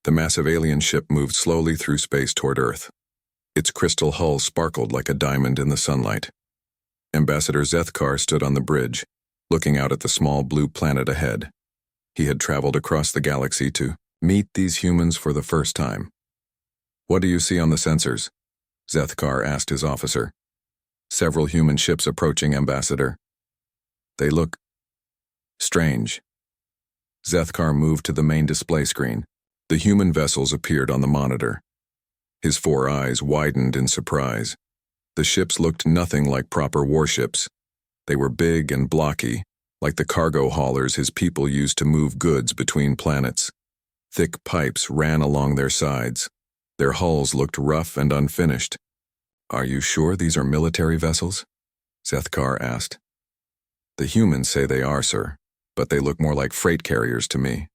The massive alien ship moved slowly through space toward Earth. Its crystal hull sparkled like a diamond in the sunlight. Ambassador Zethkar stood on the bridge, looking out at the small blue planet ahead. He had traveled across the galaxy to meet these humans for the first time. "What do you see on the sensors?" Zethkar asked his officer. "Several human ships approaching, Ambassador. They look strange." Zethkar moved to the main display screen. The human vessels appeared on the monitor. His 4 eyes widened in surprise. The ships looked nothing like proper warships. They were big and blocky, like the cargo haulers his people used to move goods between planets. Thick pipes ran along their sides. Their hulls looked rough and unfinished. "Are you sure these are military vessels?" Zethkar asked. "The humans say they are, sir, but they look more like freight carriers to me."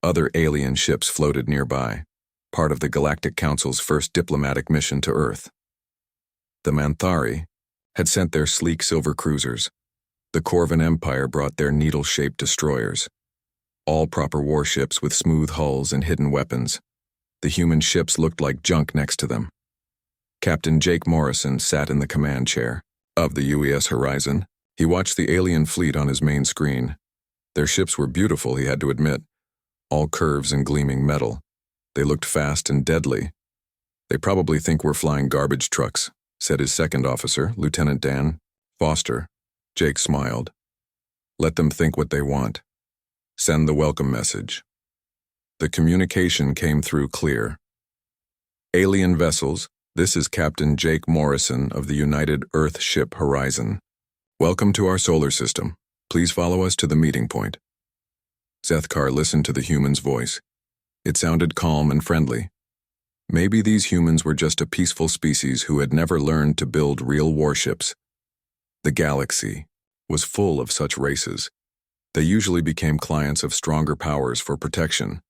Other alien ships floated nearby, part of the Galactic Council's first diplomatic mission to Earth. The Manthari had sent their sleek silver cruisers. The Corvan Empire brought their needle-shaped destroyers. All proper warships with smooth hulls and hidden weapons. The human ships looked like junk next to them. Captain Jake Morrison sat in the command chair of the UES Horizon. He watched the alien fleet on his main screen. Their ships were beautiful, he had to admit. All curves and gleaming metal. They looked fast and deadly. "They probably think we're flying garbage trucks," said his second officer, Lieutenant Dan Foster. Jake smiled. "Let them think what they want. Send the welcome message." The communication came through clear. "Alien vessels, this is Captain Jake Morrison of the United Earth Ship Horizon. Welcome to our solar system. Please follow us to the meeting point." Zethkar listened to the human's voice. It sounded calm and friendly. Maybe these humans were just a peaceful species who had never learned to build real warships. The galaxy was full of such races. They usually became clients of stronger powers for protection.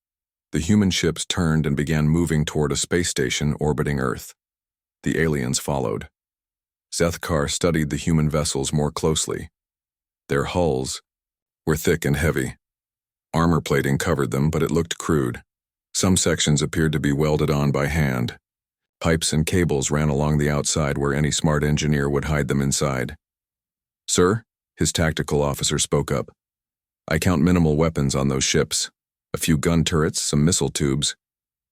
The human ships turned and began moving toward a space station orbiting Earth. The aliens followed. Zethkar studied the human vessels more closely. Their hulls were thick and heavy. Armor plating covered them, but it looked crude. Some sections appeared to be welded on by hand. Pipes and cables ran along the outside where any smart engineer would hide them inside. "Sir," his tactical officer spoke up, "I count minimal weapons on those ships. A few gun turrets, some missile tubes.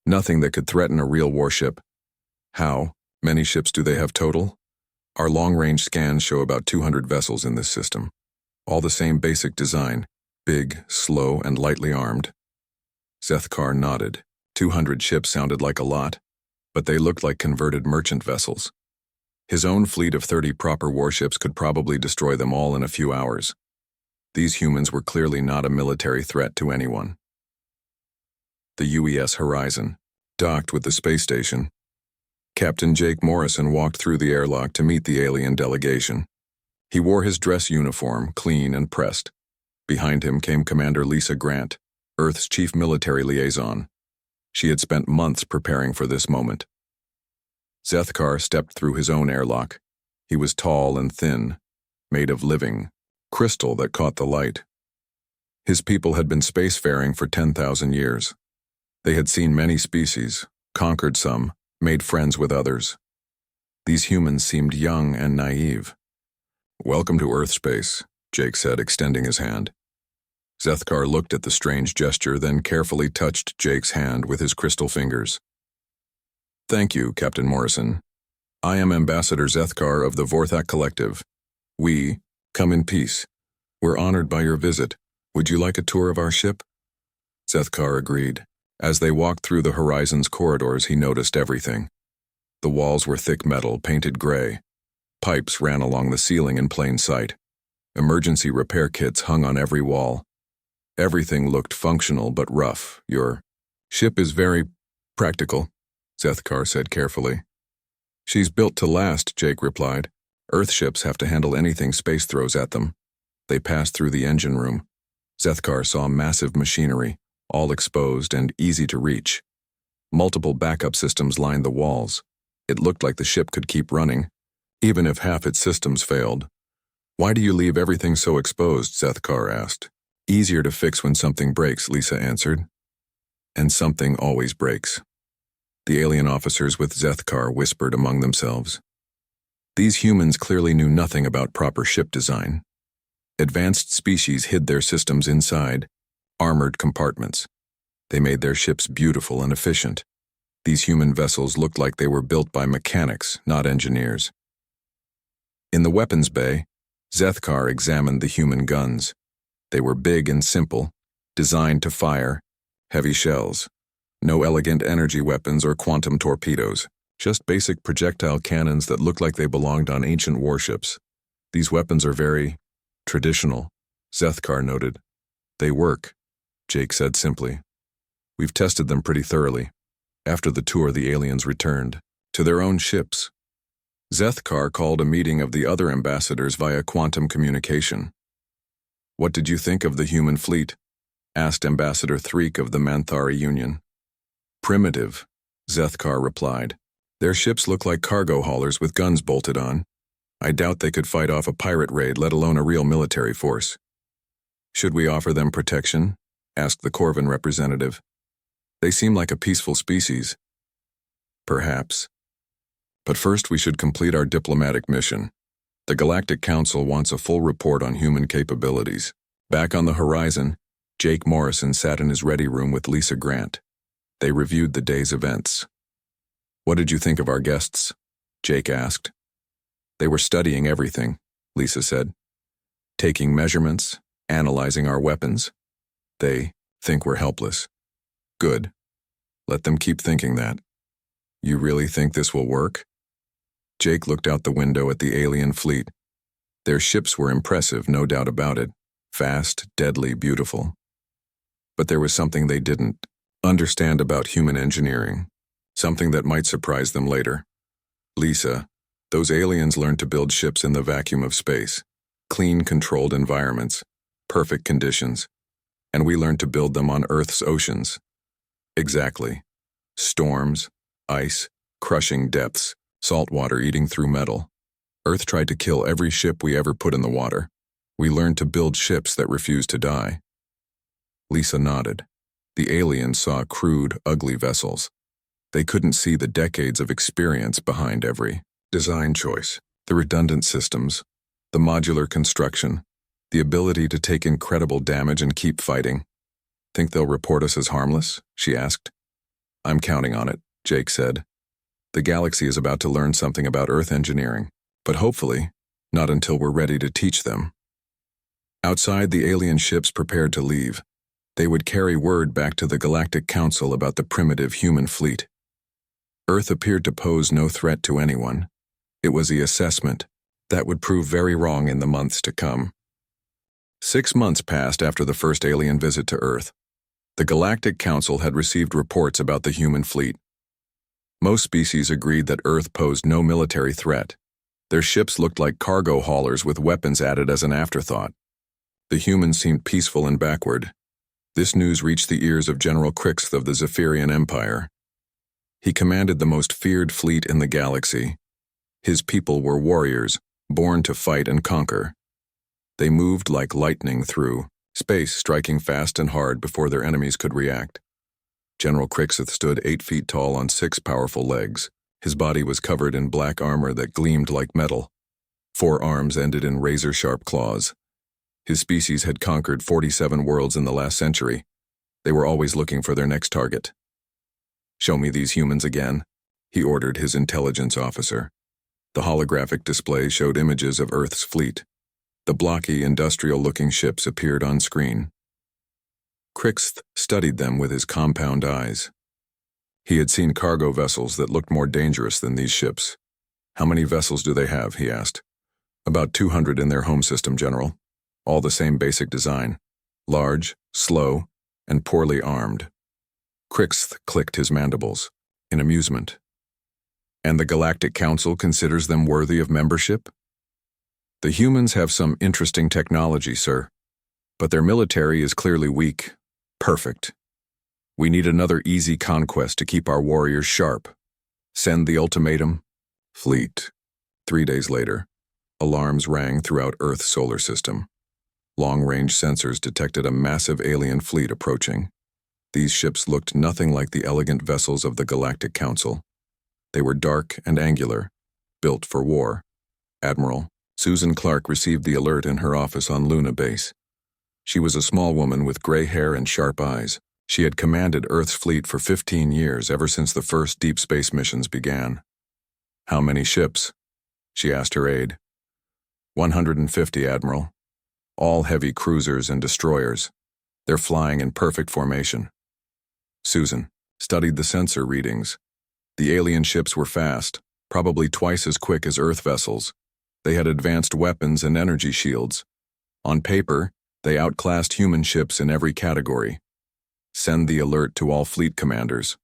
Nothing that could threaten a real warship." "How many ships do they have total?" "Our long-range scans show about 200 vessels in this system. All the same basic design, big, slow, and lightly armed." Zethkar nodded. 200 ships sounded like a lot, but they looked like converted merchant vessels. His own fleet of 30 proper warships could probably destroy them all in a few hours. These humans were clearly not a military threat to anyone. The UES Horizon docked with the space station. Captain Jake Morrison walked through the airlock to meet the alien delegation. He wore his dress uniform, clean and pressed. Behind him came Commander Lisa Grant, Earth's chief military liaison. She had spent months preparing for this moment. Zethkar stepped through his own airlock. He was tall and thin, made of living crystal that caught the light. His people had been spacefaring for 10,000 years. They had seen many species, conquered some, made friends with others. These humans seemed young and naive. "Welcome to Earth space," Jake said, extending his hand. Zethkar looked at the strange gesture, then carefully touched Jake's hand with his crystal fingers. "Thank you, Captain Morrison. I am Ambassador Zethkar of the Vorthak Collective. We come in peace. We're honored by your visit. Would you like a tour of our ship?" Zethkar agreed. As they walked through the Horizon's corridors, he noticed everything. The walls were thick metal, painted gray. Pipes ran along the ceiling in plain sight. Emergency repair kits hung on every wall. Everything looked functional but rough. "Your ship is very practical," Zethkar said carefully. "She's built to last," Jake replied. "Earth ships have to handle anything space throws at them." They passed through the engine room. Zethkar saw massive machinery, all exposed and easy to reach. Multiple backup systems lined the walls. It looked like the ship could keep running, even if half its systems failed. "Why do you leave everything so exposed?" Zethkar asked. "Easier to fix when something breaks," Lisa answered. And something always breaks. The alien officers with Zethkar whispered among themselves. These humans clearly knew nothing about proper ship design. Advanced species hid their systems inside armored compartments. They made their ships beautiful and efficient. These human vessels looked like they were built by mechanics, not engineers. In the weapons bay, Zethkar examined the human guns. They were big and simple, designed to fire heavy shells. No elegant energy weapons or quantum torpedoes, just basic projectile cannons that looked like they belonged on ancient warships. These weapons are very traditional, Zethkar noted. They work, Jake said simply. We've tested them pretty thoroughly. After the tour, the aliens returned to their own ships. Zethkar called a meeting of the other ambassadors via quantum communication. What did you think of the human fleet? Asked Ambassador Threek of the Manthari Union. Primitive, Zethkar replied. Their ships look like cargo haulers with guns bolted on. I doubt they could fight off a pirate raid, let alone a real military force. Should we offer them protection? Asked the Corvin representative. They seem like a peaceful species. Perhaps. But first we should complete our diplomatic mission. The Galactic Council wants a full report on human capabilities. Back on the horizon, Jake Morrison sat in his ready room with Lisa Grant. They reviewed the day's events. What did you think of our guests? Jake asked. They were studying everything, Lisa said. Taking measurements, analyzing our weapons. They think we're helpless. Good. Let them keep thinking that. You really think this will work? Jake looked out the window at the alien fleet. Their ships were impressive, no doubt about it. Fast, deadly, beautiful. But there was something they didn't understand about human engineering. Something that might surprise them later. Lisa, those aliens learned to build ships in the vacuum of space. Clean, controlled environments. Perfect conditions. And we learned to build them on Earth's oceans. Exactly. Storms, ice, crushing depths, salt water eating through metal. Earth tried to kill every ship we ever put in the water. We learned to build ships that refused to die. Lisa nodded. The aliens saw crude, ugly vessels. They couldn't see the decades of experience behind every design choice, the redundant systems, the modular construction, the ability to take incredible damage and keep fighting. Think they'll report us as harmless? She asked. I'm counting on it, Jake said. The galaxy is about to learn something about Earth engineering, but hopefully, not until we're ready to teach them. Outside, the alien ships prepared to leave. They would carry word back to the Galactic Council about the primitive human fleet. Earth appeared to pose no threat to anyone. It was the assessment that would prove very wrong in the months to come. 6 months passed after the first alien visit to Earth. The Galactic Council had received reports about the human fleet. Most species agreed that Earth posed no military threat. Their ships looked like cargo haulers with weapons added as an afterthought. The humans seemed peaceful and backward. This news reached the ears of General Crixth of the Zephyrian Empire. He commanded the most feared fleet in the galaxy. His people were warriors, born to fight and conquer. They moved like lightning through space, striking fast and hard before their enemies could react. General Crixth stood 8 feet tall on 6 powerful legs. His body was covered in black armor that gleamed like metal. 4 arms ended in razor-sharp claws. His species had conquered 47 worlds in the last century. They were always looking for their next target. Show me these humans again, he ordered his intelligence officer. The holographic display showed images of Earth's fleet. The blocky, industrial-looking ships appeared on screen. Crixth studied them with his compound eyes. He had seen cargo vessels that looked more dangerous than these ships. How many vessels do they have, he asked. About 200 in their home system, General. All the same basic design. Large, slow, and poorly armed. Crixth clicked his mandibles, in amusement. And the Galactic Council considers them worthy of membership? The humans have some interesting technology, sir. But their military is clearly weak. Perfect. We need another easy conquest to keep our warriors sharp. Send the ultimatum. Fleet. 3 days later, alarms rang throughout Earth's solar system. Long-range sensors detected a massive alien fleet approaching. These ships looked nothing like the elegant vessels of the Galactic Council. They were dark and angular, built for war. Admiral Susan Clark received the alert in her office on Luna Base. She was a small woman with gray hair and sharp eyes. She had commanded Earth's fleet for 15 years, ever since the first deep space missions began. "How many ships?" she asked her aide. 150, Admiral. All heavy cruisers and destroyers. They're flying in perfect formation. Susan studied the sensor readings. The alien ships were fast, probably twice as quick as Earth vessels. They had advanced weapons and energy shields. On paper, they outclassed human ships in every category. Send the alert to all fleet commanders.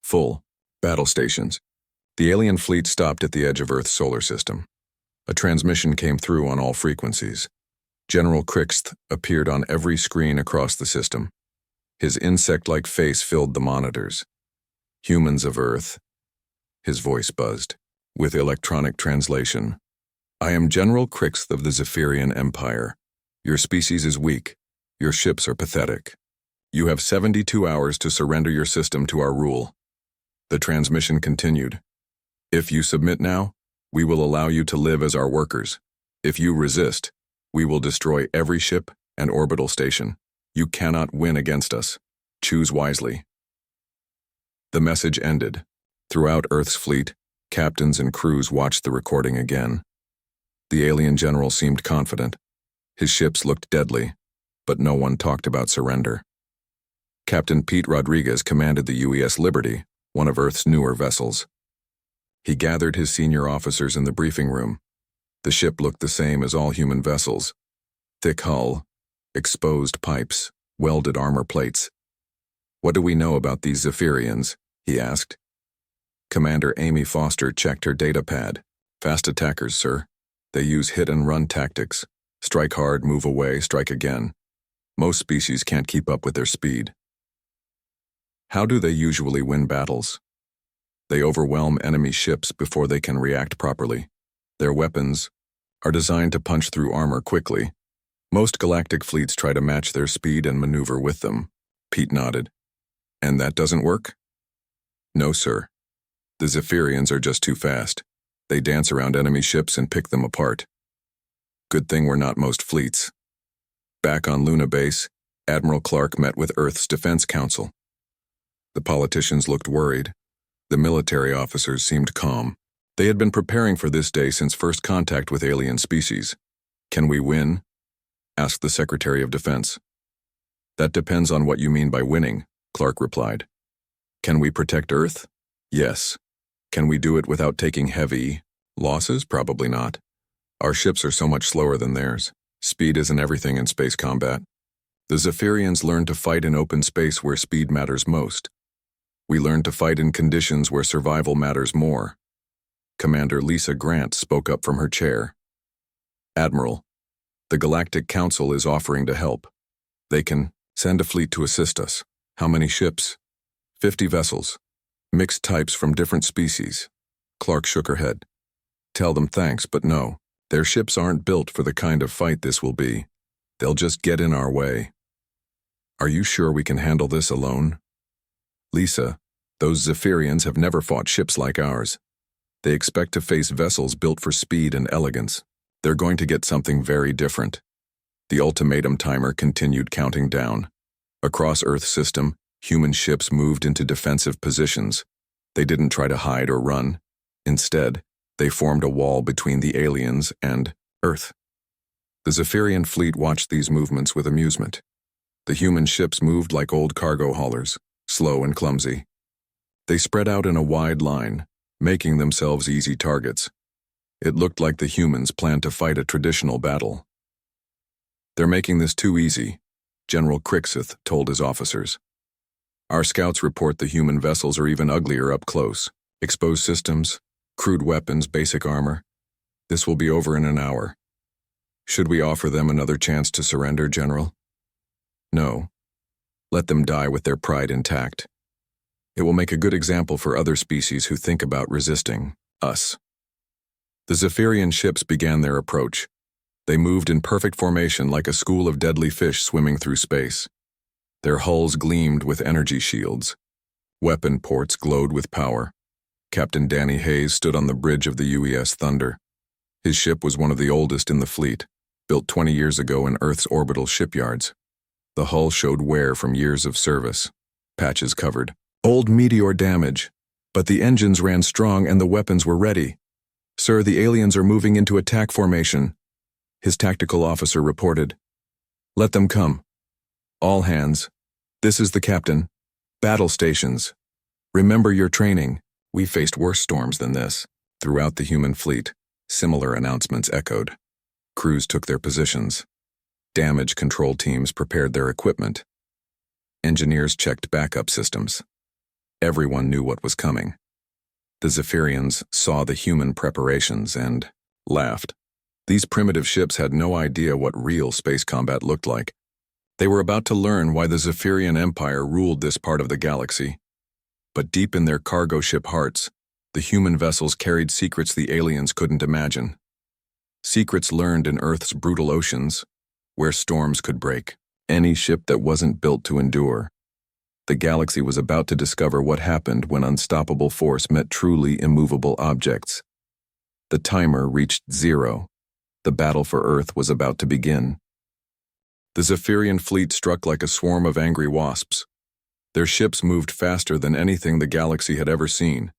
Full battle stations. The alien fleet stopped at the edge of Earth's solar system. A transmission came through on all frequencies. General Krikst appeared on every screen across the system. His insect-like face filled the monitors. "Humans of Earth." His voice buzzed. With electronic translation. "I am General Krikst of the Zephyrian Empire. Your species is weak. Your ships are pathetic. You have 72 hours to surrender your system to our rule." The transmission continued. "If you submit now, we will allow you to live as our workers. If you resist, we will destroy every ship and orbital station. You cannot win against us. Choose wisely." The message ended. Throughout Earth's fleet, captains and crews watched the recording again. The alien general seemed confident. His ships looked deadly, but no one talked about surrender. Captain Pete Rodriguez commanded the UES Liberty, one of Earth's newer vessels. He gathered his senior officers in the briefing room. The ship looked the same as all human vessels. Thick hull, exposed pipes, welded armor plates. "What do we know about these Zephyrians?" he asked. Commander Amy Foster checked her data pad. "Fast attackers, sir. They use hit-and-run tactics. Strike hard, move away, strike again. Most species can't keep up with their speed." "How do they usually win battles?" "They overwhelm enemy ships before they can react properly. Their weapons are designed to punch through armor quickly. Most galactic fleets try to match their speed and maneuver with them." Pete nodded. "And that doesn't work?" "No, sir. The Zephyrians are just too fast. They dance around enemy ships and pick them apart. Good thing we're not most fleets." Back on Luna Base, Admiral Clark met with Earth's Defense Council. The politicians looked worried. The military officers seemed calm. They had been preparing for this day since first contact with alien species. "Can we win?" asked the Secretary of Defense. "That depends on what you mean by winning," Clark replied. "Can we protect Earth? Yes. Can we do it without taking heavy losses? Probably not. Our ships are so much slower than theirs. Speed isn't everything in space combat. The Zephyrians learned to fight in open space where speed matters most. We learned to fight in conditions where survival matters more." Commander Lisa Grant spoke up from her chair. "Admiral, the Galactic Council is offering to help. They can send a fleet to assist us." "How many ships?" 50 vessels. Mixed types from different species." Clark shook her head. "Tell them thanks, but no. Their ships aren't built for the kind of fight this will be. They'll just get in our way." "Are you sure we can handle this alone?" "Lisa, those Zephyrians have never fought ships like ours. They expect to face vessels built for speed and elegance. They're going to get something very different." The ultimatum timer continued counting down. Across Earth's system, human ships moved into defensive positions. They didn't try to hide or run. Instead, they formed a wall between the aliens and Earth. The Zephyrian fleet watched these movements with amusement. The human ships moved like old cargo haulers, slow and clumsy. They spread out in a wide line, making themselves easy targets. It looked like the humans planned to fight a traditional battle. "They're making this too easy," General Krikst told his officers. "Our scouts report the human vessels are even uglier up close. Exposed systems, crude weapons, basic armor. This will be over in an hour. Should we offer them another chance to surrender, General?" "No. Let them die with their pride intact. It will make a good example for other species who think about resisting us." The Zephyrian ships began their approach. They moved in perfect formation like a school of deadly fish swimming through space. Their hulls gleamed with energy shields. Weapon ports glowed with power. Captain Danny Hayes stood on the bridge of the UES Thunder. His ship was one of the oldest in the fleet, built 20 years ago in Earth's orbital shipyards. The hull showed wear from years of service. Patches covered old meteor damage, but the engines ran strong and the weapons were ready. "Sir, the aliens are moving into attack formation," his tactical officer reported. "Let them come. All hands. This is the captain. Battle stations. Remember your training." We faced worse storms than this. Throughout the human fleet, similar announcements echoed. Crews took their positions. Damage control teams prepared their equipment. Engineers checked backup systems. Everyone knew what was coming. The Zephyrians saw the human preparations and laughed. These primitive ships had no idea what real space combat looked like. They were about to learn why the Zephyrian Empire ruled this part of the galaxy. But deep in their cargo ship hearts, the human vessels carried secrets the aliens couldn't imagine. Secrets learned in Earth's brutal oceans, where storms could break any ship that wasn't built to endure. The galaxy was about to discover what happened when unstoppable force met truly immovable objects. The timer reached 0. The battle for Earth was about to begin. The Zephyrian fleet struck like a swarm of angry wasps. Their ships moved faster than anything the galaxy had ever seen.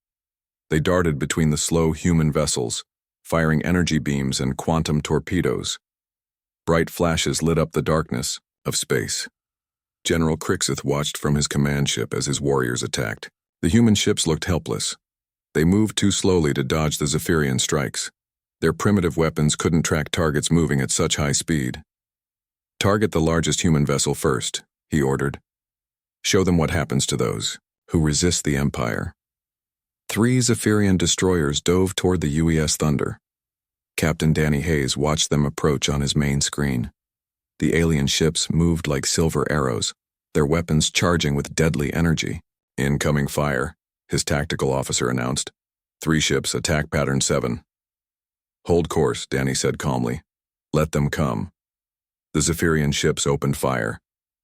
They darted between the slow human vessels, firing energy beams and quantum torpedoes. Bright flashes lit up the darkness of space. General Crixith watched from his command ship as his warriors attacked. The human ships looked helpless. They moved too slowly to dodge the Zephyrian strikes. Their primitive weapons couldn't track targets moving at such high speed. "Target the largest human vessel first," he ordered. "Show them what happens to those who resist the Empire." 3 Zephyrian destroyers dove toward the UES Thunder. Captain Danny Hayes watched them approach on his main screen. The alien ships moved like silver arrows, their weapons charging with deadly energy. "Incoming fire," his tactical officer announced. 3 ships, attack pattern 7. "Hold course," Danny said calmly. "Let them come." The Zephyrian ships opened fire.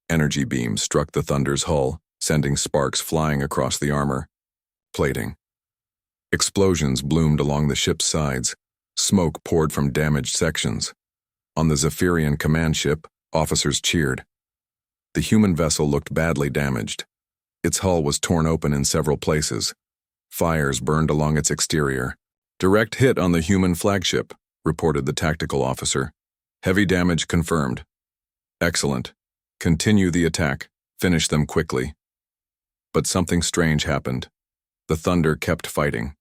Energy beams struck the Thunder's hull, sending sparks flying across the armor. Plating. Explosions bloomed along the ship's sides. Smoke poured from damaged sections. On the Zephyrian command ship, officers cheered. The human vessel looked badly damaged. Its hull was torn open in several places. Fires burned along its exterior. "Direct hit on the human flagship," reported the tactical officer. "Heavy damage confirmed." "Excellent. Continue the attack. Finish them quickly." But something strange happened. The Thunder kept fighting.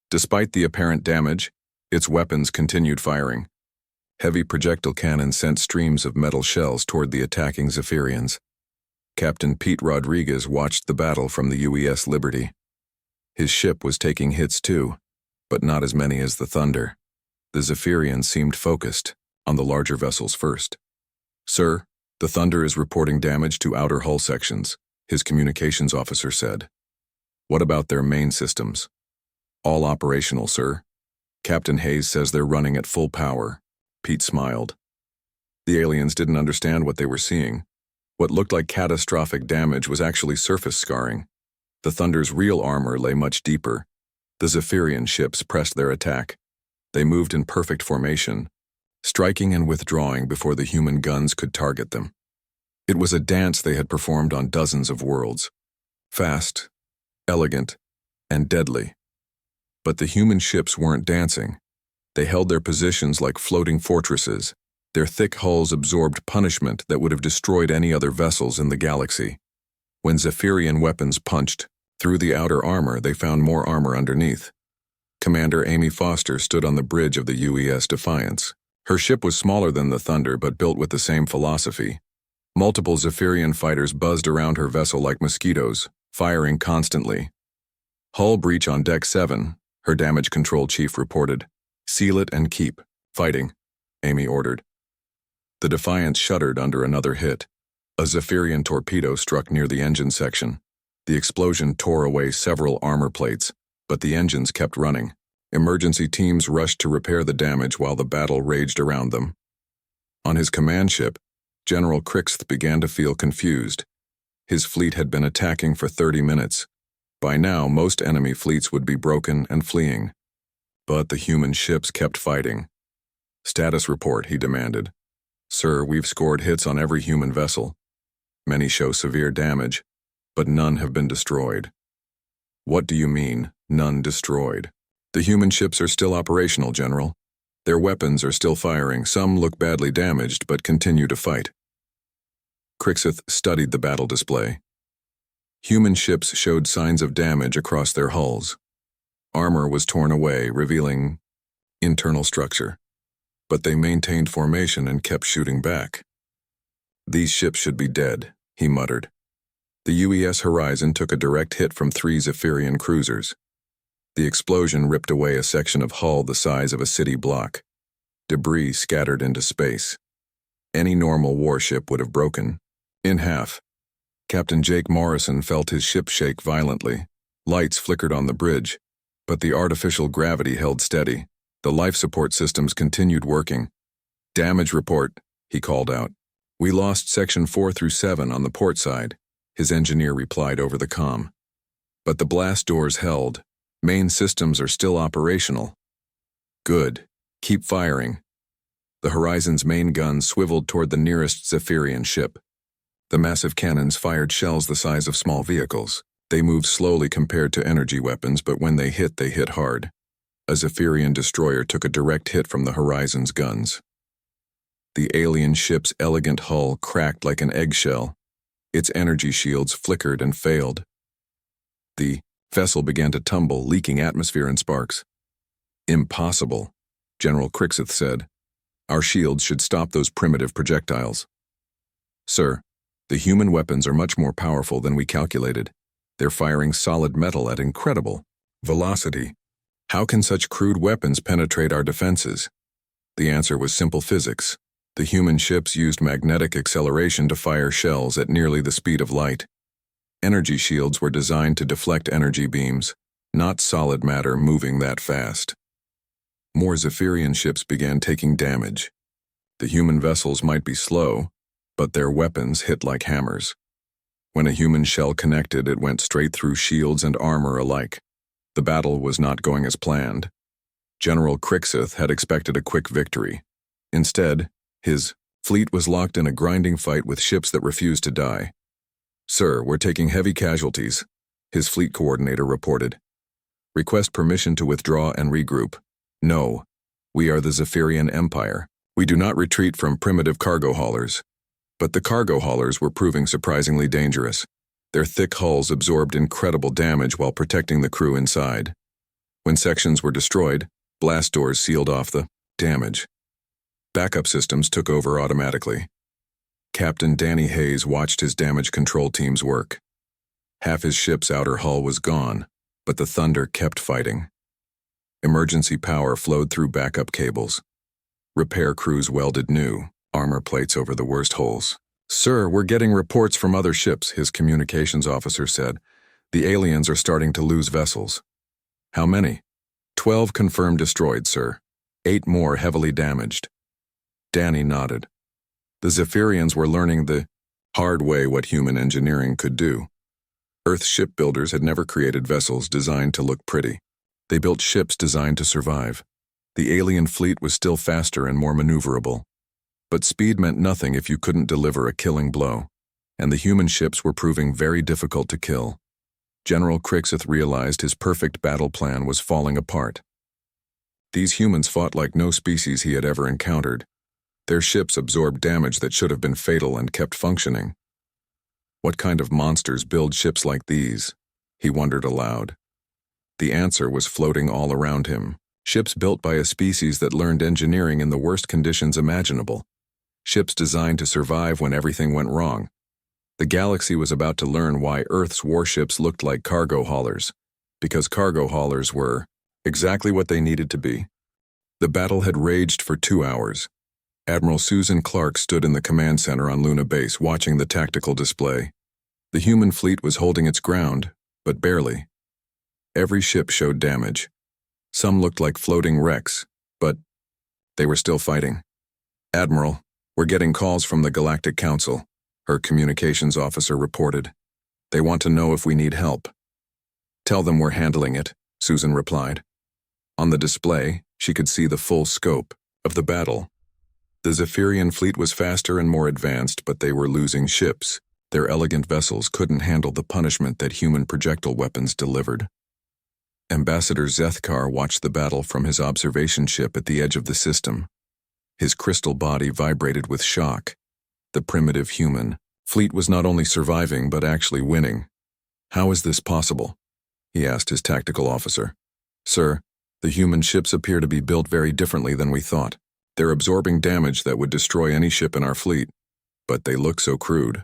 Despite the apparent damage, its weapons continued firing. Heavy projectile cannons sent streams of metal shells toward the attacking Zephyrians. Captain Pete Rodriguez watched the battle from the UES Liberty. His ship was taking hits too, but not as many as the Thunder. The Zephyrians seemed focused on the larger vessels first. "Sir, the Thunder is reporting damage to outer hull sections," his communications officer said. "What about their main systems?" "All operational, sir. Captain Hayes says they're running at full power." Pete smiled. The aliens didn't understand what they were seeing. What looked like catastrophic damage was actually surface scarring. The Thunder's real armor lay much deeper. The Zephyrian ships pressed their attack. They moved in perfect formation, striking and withdrawing before the human guns could target them. It was a dance they had performed on dozens of worlds. Fast, elegant, and deadly. But the human ships weren't dancing. They held their positions like floating fortresses. Their thick hulls absorbed punishment that would have destroyed any other vessels in the galaxy. When Zephyrian weapons punched through the outer armor, they found more armor underneath. Commander Amy Foster stood on the bridge of the UES Defiance. Her ship was smaller than the Thunder, but built with the same philosophy. Multiple Zephyrian fighters buzzed around her vessel like mosquitoes, firing constantly. "Hull breach on Deck 7, her damage control chief reported. "Seal it and keep fighting," Amy ordered. The Defiance shuddered under another hit. A Zephyrian torpedo struck near the engine section. The explosion tore away several armor plates, but the engines kept running. Emergency teams rushed to repair the damage while the battle raged around them. On his command ship, General Crixth began to feel confused. His fleet had been attacking for 30 minutes. By now, most enemy fleets would be broken and fleeing. But the human ships kept fighting. "Status report," he demanded. "Sir, we've scored hits on every human vessel. Many show severe damage, but none have been destroyed." "What do you mean, none destroyed?" "The human ships are still operational, General. Their weapons are still firing. Some look badly damaged, but continue to fight." Crixeth studied the battle display. Human ships showed signs of damage across their hulls. Armor was torn away, revealing internal structure. But they maintained formation and kept shooting back. "These ships should be dead," he muttered. The UES Horizon took a direct hit from 3 Zephyrian cruisers. The explosion ripped away a section of hull the size of a city block. Debris scattered into space. Any normal warship would have broken in half. Captain Jake Morrison felt his ship shake violently. Lights flickered on the bridge, but the artificial gravity held steady. The life support systems continued working. "Damage report," he called out. "We lost section 4 through 7 on the port side," his engineer replied over the comm. "But the blast doors held. Main systems are still operational." "Good. Keep firing." The Horizon's main guns swiveled toward the nearest Zephyrian ship. The massive cannons fired shells the size of small vehicles. They moved slowly compared to energy weapons, but when they hit hard. A Zephyrian destroyer took a direct hit from the Horizon's guns. The alien ship's elegant hull cracked like an eggshell. Its energy shields flickered and failed. The vessel began to tumble, leaking atmosphere and sparks. "Impossible," General Crixeth said. "Our shields should stop those primitive projectiles." "Sir, the human weapons are much more powerful than we calculated. They're firing solid metal at incredible velocity. How can such crude weapons penetrate our defenses?" The answer was simple physics. The human ships used magnetic acceleration to fire shells at nearly the speed of light. Energy shields were designed to deflect energy beams, not solid matter moving that fast. More Zephyrian ships began taking damage. The human vessels might be slow, but their weapons hit like hammers. When a human shell connected, it went straight through shields and armor alike. The battle was not going as planned. General Crixeth had expected a quick victory. Instead, his fleet was locked in a grinding fight with ships that refused to die. "Sir, we're taking heavy casualties," his fleet coordinator reported. "Request permission to withdraw and regroup." "No. We are the Zephyrian Empire. We do not retreat from primitive cargo haulers." But the cargo haulers were proving surprisingly dangerous. Their thick hulls absorbed incredible damage while protecting the crew inside. When sections were destroyed, blast doors sealed off the damage. Backup systems took over automatically. Captain Danny Hayes watched his damage control teams work. Half his ship's outer hull was gone, but the Thunder kept fighting. Emergency power flowed through backup cables. Repair crews welded new armor plates over the worst holes. "Sir, we're getting reports from other ships," his communications officer said. "The aliens are starting to lose vessels." "How many?" 12 confirmed destroyed, sir. 8 more heavily damaged." Danny nodded. The Zephyrians were learning the hard way what human engineering could do. Earth's shipbuilders had never created vessels designed to look pretty. They built ships designed to survive. The alien fleet was still faster and more maneuverable. But speed meant nothing if you couldn't deliver a killing blow, and the human ships were proving very difficult to kill. General Crixeth realized his perfect battle plan was falling apart. These humans fought like no species he had ever encountered. Their ships absorbed damage that should have been fatal and kept functioning. What kind of monsters build ships like these? He wondered aloud. The answer was floating all around him. Ships built by a species that learned engineering in the worst conditions imaginable. Ships designed to survive when everything went wrong. The galaxy was about to learn why Earth's warships looked like cargo haulers, because cargo haulers were exactly what they needed to be. The battle had raged for 2 hours. Admiral Susan Clark stood in the command center on Luna Base watching the tactical display. The human fleet was holding its ground, but barely. Every ship showed damage. Some looked like floating wrecks, but they were still fighting. "Admiral, we're getting calls from the Galactic Council," her communications officer reported. They want to know if we need help. Tell them we're handling it, Susan replied. On the display, she could see the full scope of the battle. The Zephyrian fleet was faster and more advanced, but they were losing ships. Their elegant vessels couldn't handle the punishment that human projectile weapons delivered. Ambassador Zethkar watched the battle from his observation ship at the edge of the system. His crystal body vibrated with shock. The primitive human fleet was not only surviving but actually winning. How is this possible? He asked his tactical officer. Sir, the human ships appear to be built very differently than we thought. They're absorbing damage that would destroy any ship in our fleet. But they look so crude.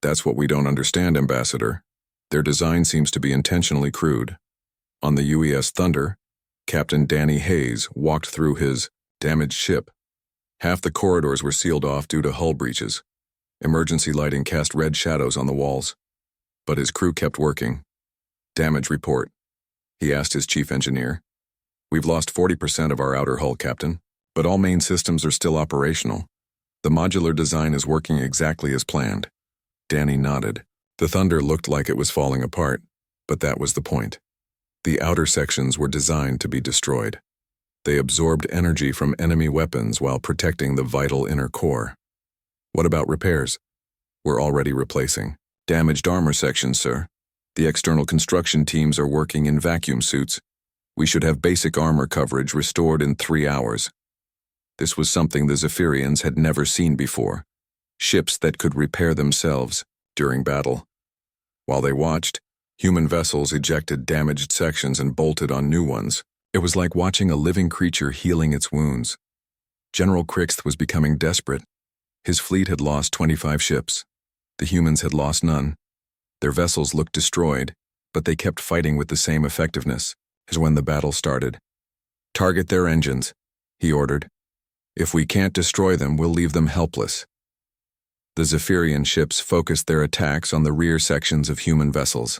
That's what we don't understand, Ambassador. Their design seems to be intentionally crude. On the UES Thunder, Captain Danny Hayes walked through his damaged ship. Half the corridors were sealed off due to hull breaches. Emergency lighting cast red shadows on the walls. But his crew kept working. Damage report. He asked his chief engineer. We've lost 40% of our outer hull, Captain, but all main systems are still operational. The modular design is working exactly as planned. Danny nodded. The Thunder looked like it was falling apart, but that was the point. The outer sections were designed to be destroyed. They absorbed energy from enemy weapons while protecting the vital inner core. What about repairs? We're already replacing damaged armor sections, sir. The external construction teams are working in vacuum suits. We should have basic armor coverage restored in 3 hours. This was something the Zephyrians had never seen before. Ships that could repair themselves during battle. While they watched, human vessels ejected damaged sections and bolted on new ones. It was like watching a living creature healing its wounds. General Krixth was becoming desperate. His fleet had lost 25 ships. The humans had lost none. Their vessels looked destroyed, but they kept fighting with the same effectiveness as when the battle started. Target their engines, he ordered. If we can't destroy them, we'll leave them helpless. The Zephyrian ships focused their attacks on the rear sections of human vessels.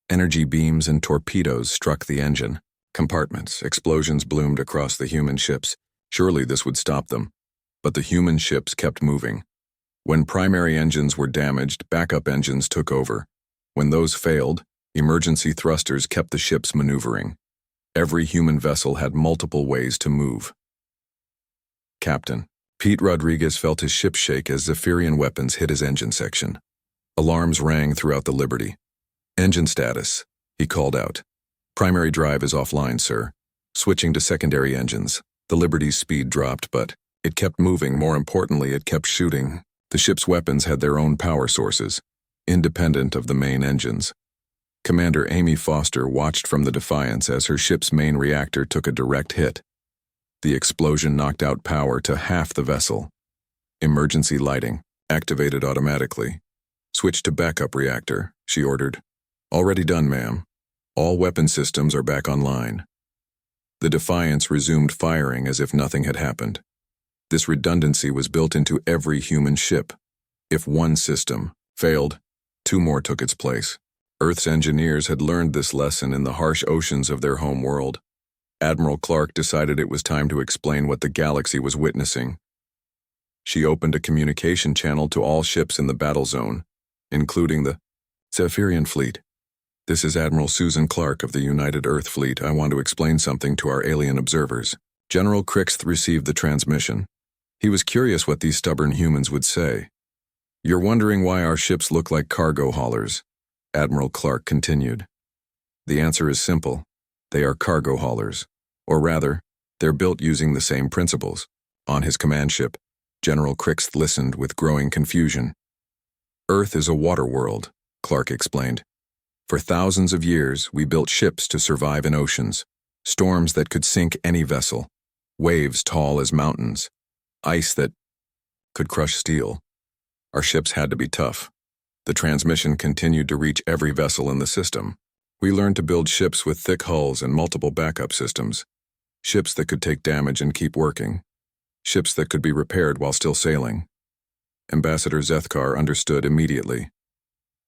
Energy beams and torpedoes struck the engine compartments. Explosions bloomed across the human ships. Surely this would stop them. But the human ships kept moving. When primary engines were damaged, backup engines took over. When those failed, emergency thrusters kept the ships maneuvering. Every human vessel had multiple ways to move. Captain. Pete Rodriguez felt his ship shake as Zephyrian weapons hit his engine section. Alarms rang throughout the Liberty. Engine status, he called out. Primary drive is offline, sir. Switching to secondary engines. The Liberty's speed dropped, but it kept moving. More importantly, it kept shooting. The ship's weapons had their own power sources, independent of the main engines. Commander Amy Foster watched from the Defiance as her ship's main reactor took a direct hit. The explosion knocked out power to half the vessel. Emergency lighting, activated automatically. Switch to backup reactor, she ordered. Already done, ma'am. All weapon systems are back online. The Defiance resumed firing as if nothing had happened. This redundancy was built into every human ship. If one system failed, 2 more took its place. Earth's engineers had learned this lesson in the harsh oceans of their home world. Admiral Clark decided it was time to explain what the galaxy was witnessing. She opened a communication channel to all ships in the battle zone, including the Zephyrian fleet. This is Admiral Susan Clark of the United Earth Fleet. I want to explain something to our alien observers. General Krixth received the transmission. He was curious what these stubborn humans would say. You're wondering why our ships look like cargo haulers, Admiral Clark continued. The answer is simple. They are cargo haulers. Or rather, they're built using the same principles. On his command ship, General Krixth listened with growing confusion. Earth is a water world, Clark explained. For thousands of years, we built ships to survive in oceans, storms that could sink any vessel, waves tall as mountains, ice that could crush steel. Our ships had to be tough. The transmission continued to reach every vessel in the system. We learned to build ships with thick hulls and multiple backup systems, ships that could take damage and keep working, ships that could be repaired while still sailing. Ambassador Zethkar understood immediately.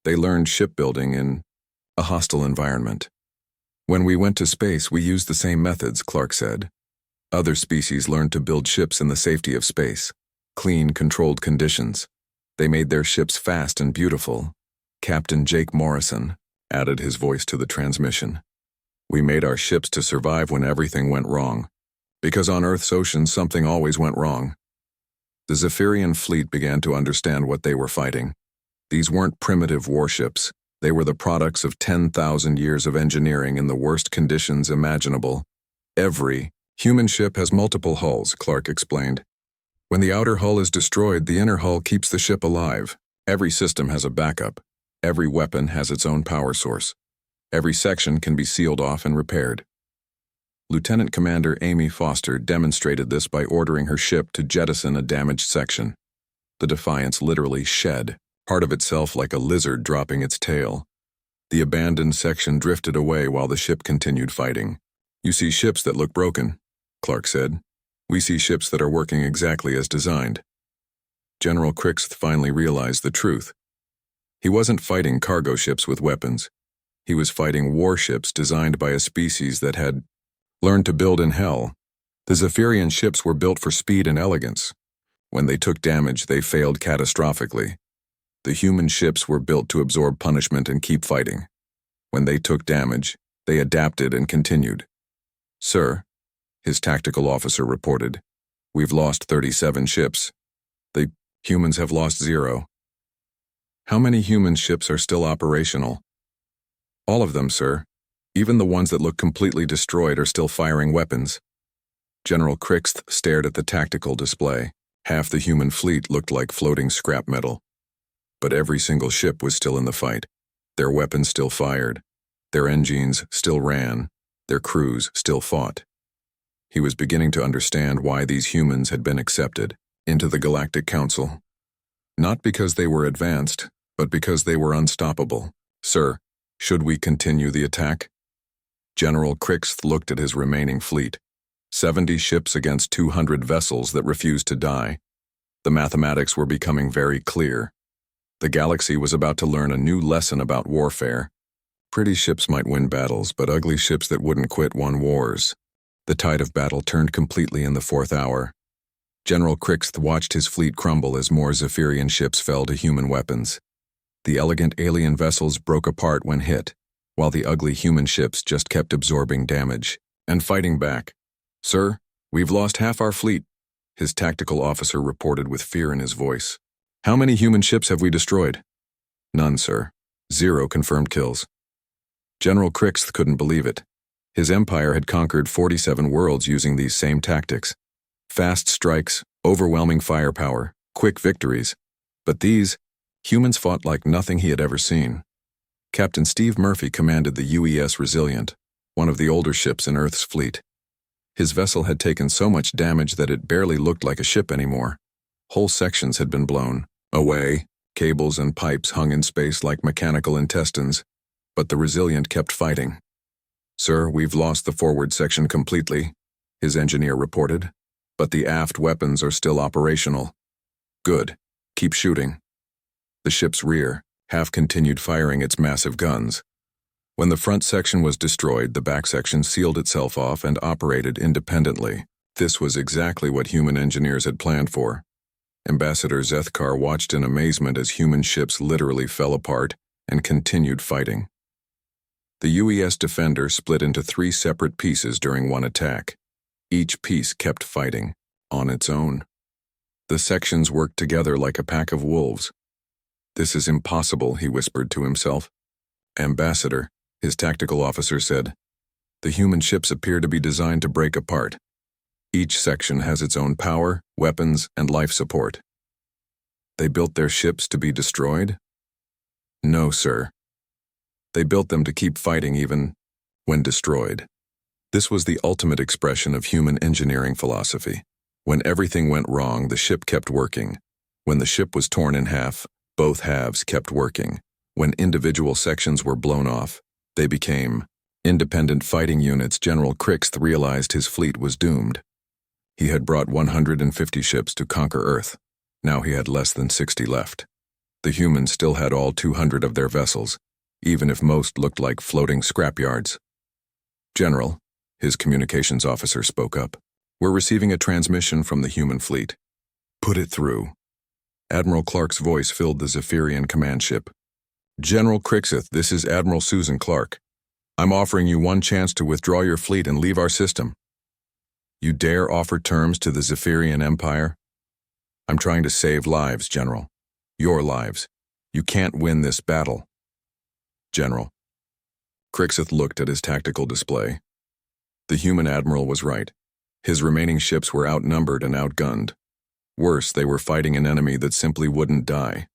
They learned shipbuilding in a hostile environment. When we went to space, we used the same methods, Clark said. Other species learned to build ships in the safety of space, clean, controlled conditions. They made their ships fast and beautiful. Captain Jake Morrison added his voice to the transmission. We made our ships to survive when everything went wrong. Because on Earth's oceans something always went wrong. The Zephyrian fleet began to understand what they were fighting. These weren't primitive warships. They were the products of 10,000 years of engineering in the worst conditions imaginable. Every human ship has multiple hulls, Clark explained. When the outer hull is destroyed, the inner hull keeps the ship alive. Every system has a backup. Every weapon has its own power source. Every section can be sealed off and repaired. Lieutenant Commander Amy Foster demonstrated this by ordering her ship to jettison a damaged section. The Defiance literally shed, part of itself like a lizard dropping its tail. The abandoned section drifted away while the ship continued fighting. You see ships that look broken, Clark said. We see ships that are working exactly as designed. General Crixth finally realized the truth. He wasn't fighting cargo ships with weapons. He was fighting warships designed by a species that had learned to build in hell. The Zephyrian ships were built for speed and elegance. When they took damage, they failed catastrophically. The human ships were built to absorb punishment and keep fighting. When they took damage, they adapted and continued. Sir, his tactical officer reported, we've lost 37 ships. The humans have lost 0. How many human ships are still operational? All of them, sir. Even the ones that look completely destroyed are still firing weapons. General Crixth stared at the tactical display. Half the human fleet looked like floating scrap metal. But every single ship was still in the fight. Their weapons still fired. Their engines still ran. Their crews still fought. He was beginning to understand why these humans had been accepted into the Galactic Council. Not because they were advanced, but because they were unstoppable. Sir, should we continue the attack? General Crixth looked at his remaining fleet. 70 ships against 200 vessels that refused to die. The mathematics were becoming very clear. The galaxy was about to learn a new lesson about warfare. Pretty ships might win battles, but ugly ships that wouldn't quit won wars. The tide of battle turned completely in the 4th hour. General Crixth watched his fleet crumble as more Zephyrian ships fell to human weapons. The elegant alien vessels broke apart when hit, while the ugly human ships just kept absorbing damage and fighting back. Sir, we've lost half our fleet, his tactical officer reported with fear in his voice. How many human ships have we destroyed? None, sir. 0 confirmed kills. General Crixth couldn't believe it. His empire had conquered 47 worlds using these same tactics. Fast strikes, overwhelming firepower, quick victories. But these, humans fought like nothing he had ever seen. Captain Steve Murphy commanded the UES Resilient, one of the older ships in Earth's fleet. His vessel had taken so much damage that it barely looked like a ship anymore. Whole sections had been blown away, cables and pipes hung in space like mechanical intestines, but the Resilient kept fighting. Sir, we've lost the forward section completely, his engineer reported, but the aft weapons are still operational. Good. Keep shooting. The ship's rear half continued firing its massive guns. When the front section was destroyed, the back section sealed itself off and operated independently. This was exactly what human engineers had planned for. Ambassador Zethkar watched in amazement as human ships literally fell apart and continued fighting. The UES Defender split into 3 separate pieces during one attack. Each piece kept fighting, on its own. The sections worked together like a pack of wolves. This is impossible, he whispered to himself. Ambassador, his tactical officer said, the human ships appear to be designed to break apart. Each section has its own power, weapons, and life support. They built their ships to be destroyed? No, sir. They built them to keep fighting even when destroyed. This was the ultimate expression of human engineering philosophy. When everything went wrong, the ship kept working. When the ship was torn in half, both halves kept working. When individual sections were blown off, they became independent fighting units. General Crixth realized his fleet was doomed. He had brought 150 ships to conquer Earth. Now he had less than 60 left. The humans still had all 200 of their vessels, even if most looked like floating scrapyards. General, his communications officer spoke up, we're receiving a transmission from the human fleet. Put it through. Admiral Clark's voice filled the Zephyrian command ship. General Crixeth, this is Admiral Susan Clark. I'm offering you one chance to withdraw your fleet and leave our system. You dare offer terms to the Zephyrian Empire? I'm trying to save lives, General. Your lives. You can't win this battle. General. Crixeth looked at his tactical display. The human admiral was right. His remaining ships were outnumbered and outgunned. Worse, they were fighting an enemy that simply wouldn't die.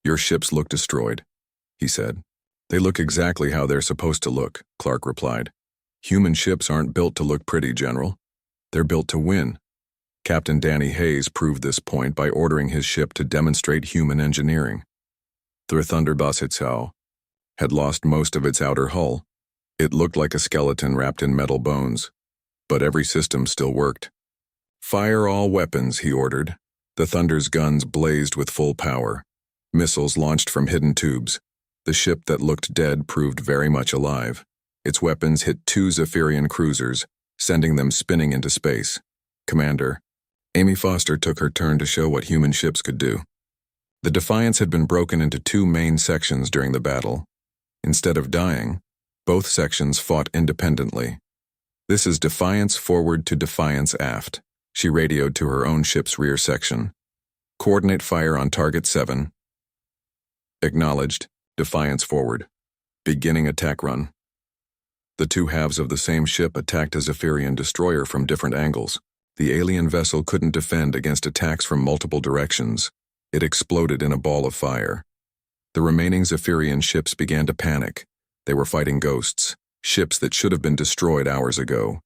Your ships look destroyed, he said. They look exactly how they're supposed to look, Clark replied. Human ships aren't built to look pretty, General. They're built to win. Captain Danny Hayes proved this point by ordering his ship to demonstrate human engineering. The Thunderboss had lost most of its outer hull. It looked like a skeleton wrapped in metal bones, but every system still worked. Fire all weapons, he ordered. The Thunder's guns blazed with full power. Missiles launched from hidden tubes. The ship that looked dead proved very much alive. Its weapons hit 2 Zephyrian cruisers, sending them spinning into space. Commander, Amy Foster took her turn to show what human ships could do. The Defiance had been broken into 2 main sections during the battle. Instead of dying, both sections fought independently. This is Defiance forward to Defiance aft, she radioed to her own ship's rear section. Coordinate fire on target 7. Acknowledged. Defiance forward. Beginning attack run. The 2 halves of the same ship attacked a Zephyrian destroyer from different angles. The alien vessel couldn't defend against attacks from multiple directions. It exploded in a ball of fire. The remaining Zephyrian ships began to panic. They were fighting ghosts, ships that should have been destroyed hours ago,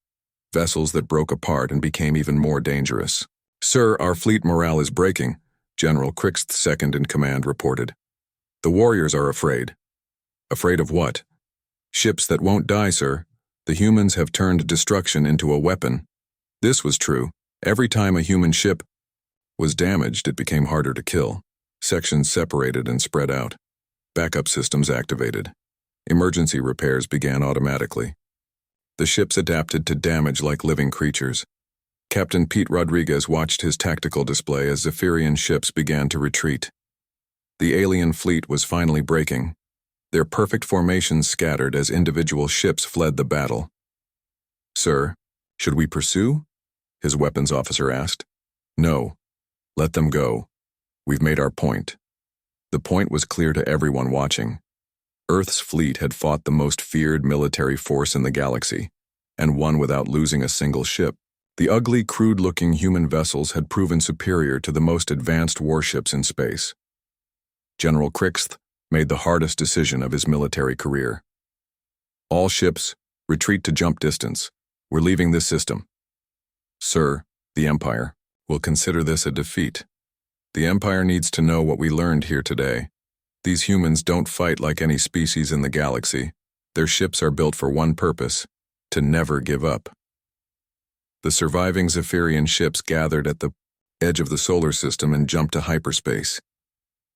vessels that broke apart and became even more dangerous. Sir, our fleet morale is breaking, General Crixth, second in command, reported. The warriors are afraid. Afraid of what? Ships that won't die, sir. The humans have turned destruction into a weapon. This was true. Every time a human ship was damaged, it became harder to kill. Sections separated and spread out. Backup systems activated. Emergency repairs began automatically. The ships adapted to damage like living creatures. Captain Pete Rodriguez watched his tactical display as Zephyrian ships began to retreat. The alien fleet was finally breaking. Their perfect formations scattered as individual ships fled the battle. Sir, should we pursue? His weapons officer asked. No. Let them go. We've made our point. The point was clear to everyone watching. Earth's fleet had fought the most feared military force in the galaxy, and won without losing a single ship. The ugly, crude-looking human vessels had proven superior to the most advanced warships in space. General Crixth made the hardest decision of his military career. All ships, retreat to jump distance. We're leaving this system. Sir, the Empire will consider this a defeat. The Empire needs to know what we learned here today. These humans don't fight like any species in the galaxy. Their ships are built for one purpose, to never give up. The surviving Zephyrian ships gathered at the edge of the solar system and jumped to hyperspace.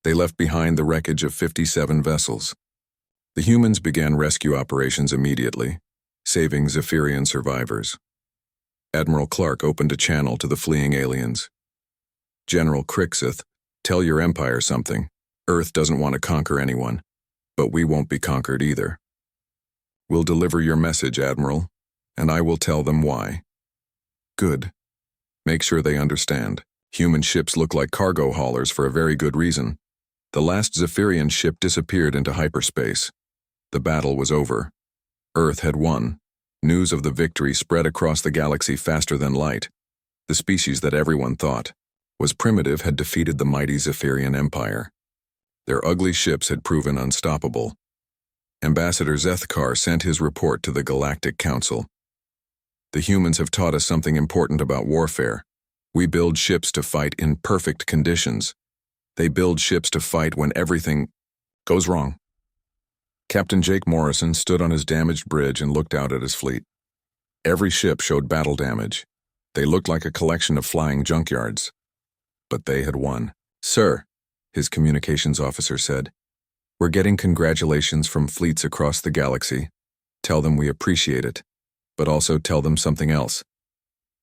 They left behind the wreckage of 57 vessels. The humans began rescue operations immediately, saving Zephyrian survivors. Admiral Clark opened a channel to the fleeing aliens. General Crixeth, tell your Empire something. Earth doesn't want to conquer anyone, but we won't be conquered either. We'll deliver your message, Admiral, and I will tell them why. Good. Make sure they understand. Human ships look like cargo haulers for a very good reason. The last Zephyrian ship disappeared into hyperspace. The battle was over. Earth had won. News of the victory spread across the galaxy faster than light. The species that everyone thought was primitive had defeated the mighty Zephyrian Empire. Their ugly ships had proven unstoppable. Ambassador Zethkar sent his report to the Galactic Council. The humans have taught us something important about warfare. We build ships to fight in perfect conditions. They build ships to fight when everything goes wrong. Captain Jake Morrison stood on his damaged bridge and looked out at his fleet. Every ship showed battle damage. They looked like a collection of flying junkyards. But they had won. Sir, his communications officer said, we're getting congratulations from fleets across the galaxy. Tell them we appreciate it, but also tell them something else.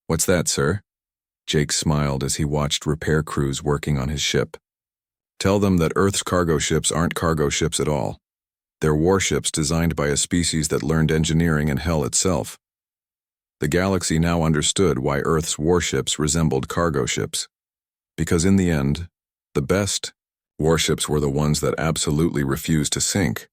What's that, sir? Jake smiled as he watched repair crews working on his ship. Tell them that Earth's cargo ships aren't cargo ships at all. They're warships designed by a species that learned engineering in hell itself. The galaxy now understood why Earth's warships resembled cargo ships. Because in the end, the best warships were the ones that absolutely refused to sink.